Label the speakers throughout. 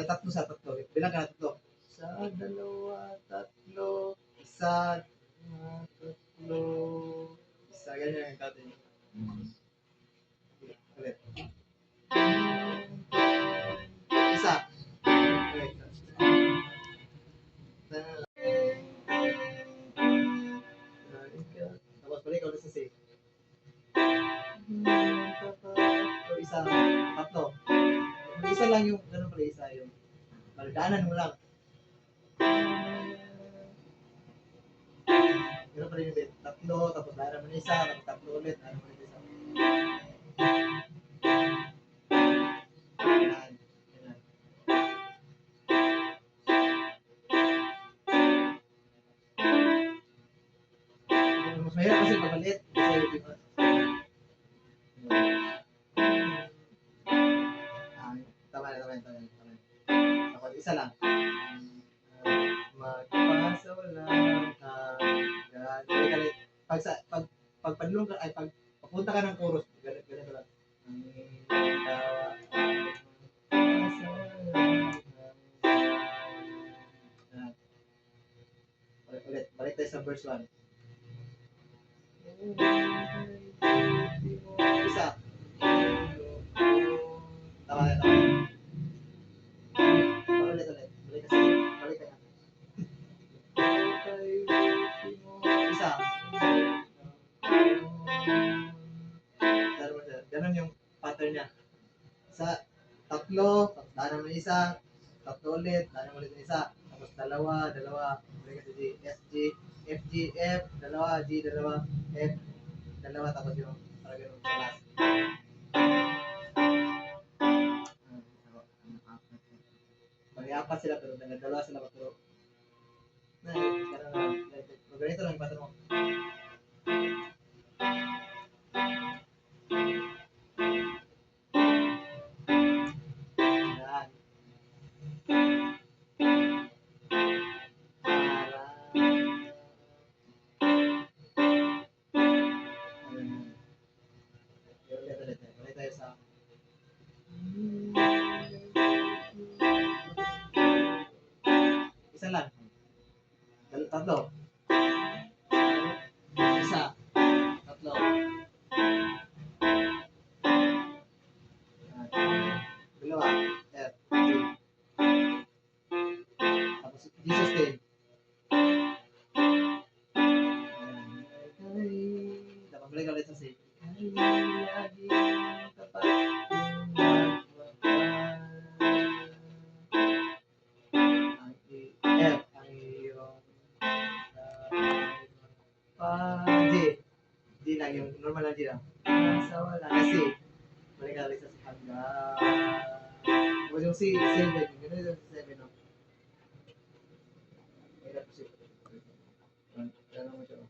Speaker 1: Bali, tatlo sa tatlo. Bilang ka na tatlo. Isa, dalawa, tatlo. Isa, tatlo. Isa, ganyan yung katin. Ulit. Isa. Ulit. Tapos balik ulit sa safe. Isa, tatlo. Isa lang yung, ganun pala isa yung, daanan mo lang. Ganun pala yung bit. Tatlo, tapos daanan mo na isa, tapos tatlo ulit, daanan mo ulit isa. Yan. Yan. Mas mahirap kasi pagpalit. Kasi di ba? Tama na, tama na, tama na. Tapos isa lang. Magpasawala ka. Balik. Pag padulong ka, ay pag papunta ka ng chorus, ganun ka lang. Ulit, balik tayo sa verse 1. Isa. Tama na, tama na. Ulit, ulit. Balik ka. Balik ka. Isa. Ganun yung pattern niya. Isa, tatlo, daanan mo isa, tatlo ulit, daanan mo ulit ng isa, tapos dalawa, balik ka sa G, S, G, F, G, F, dalawa, G, dalawa, F, dalawa, tapos yung parang ganun sa last. Pag-iapat sila pero dalawa sila paturo. Ganito lang yung pattern mo. Balik tayo sa isa lang. Tatlo. Isa. Tatlo. Dalawa. F. G. Tapos G sustain. Dapat balik ulit sa C. F. Ang iyong G. G lang yung normal na G lang. Sa wala. Kasi balik ka ulit sa hanggang. Tapos yung C, 7. Ganun yung 7, no? Hirap kasi. Ano mo siya?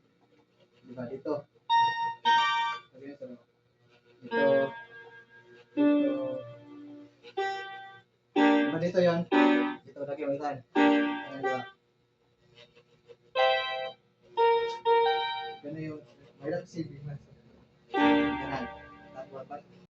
Speaker 1: Diba dito? Sabi nyo sa dito. Diba dito yun? Dito lagi yung isan. Ayan, diba? Ganun yung, mahirap kasi. Ganun. Tapos,